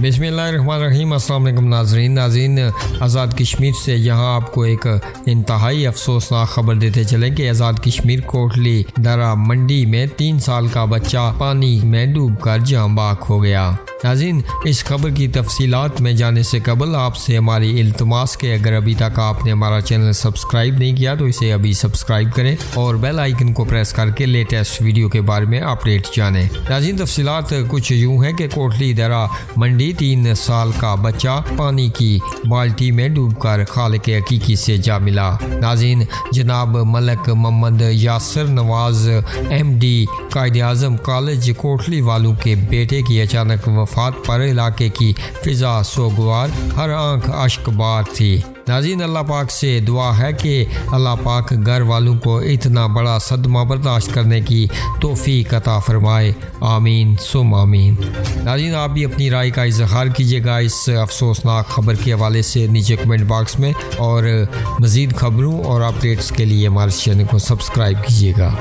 बिस्मिल्लाहिर्रहमानिर्रहीम। अस्सलाम वालेकुम नाज़रीन, आज़ाद कश्मीर से यहाँ आपको एक इंतहाई अफसोसनाक खबर देते चलें कि आज़ाद कश्मीर कोटली दरा मंडी में 3 साल का बच्चा पानी में डूबकर जाँ बाक हो गया। नाज़रीन, इस खबर की तफसीलात में जाने से कबल आपसे हमारी इल्तमास के अगर अभी तक आपने हमारा चैनल सब्सक्राइब नहीं किया तो इसे अभी सब्सक्राइब करें और बेल आइकन को प्रेस करके लेटेस्ट वीडियो के बारे में अपडेट जानें। नाज़रीन, तफसीलात कुछ यूँ हैं कि कोटली दरा मंडी 3 साल का बच्चा पानी की बाल्टी में डूबकर खालिक हकीकी से जा मिला। नाज़रीन, जनाब मलक मोहम्मद यासिर नवाज MD कायदे आज़म कॉलेज कोटली वालों के बेटे की अचानक वफात पर इलाके की फिजा सोगवार, हर आंख अश्कबार थी। नाज़रीन, अल्लाह पाक से दुआ है कि अल्लाह पाक घर वालों को इतना बड़ा सदमा बर्दाश्त करने की तौफीक अता फरमाए। आमीन सुम आमीन। नाज़रीन, आप भी अपनी राय का इजहार कीजिएगा इस अफसोसनाक खबर के हवाले से नीचे कमेंट बॉक्स में, और मज़ीद खबरों और अपडेट्स के लिए हमारे चैनल को सब्सक्राइब कीजिएगा।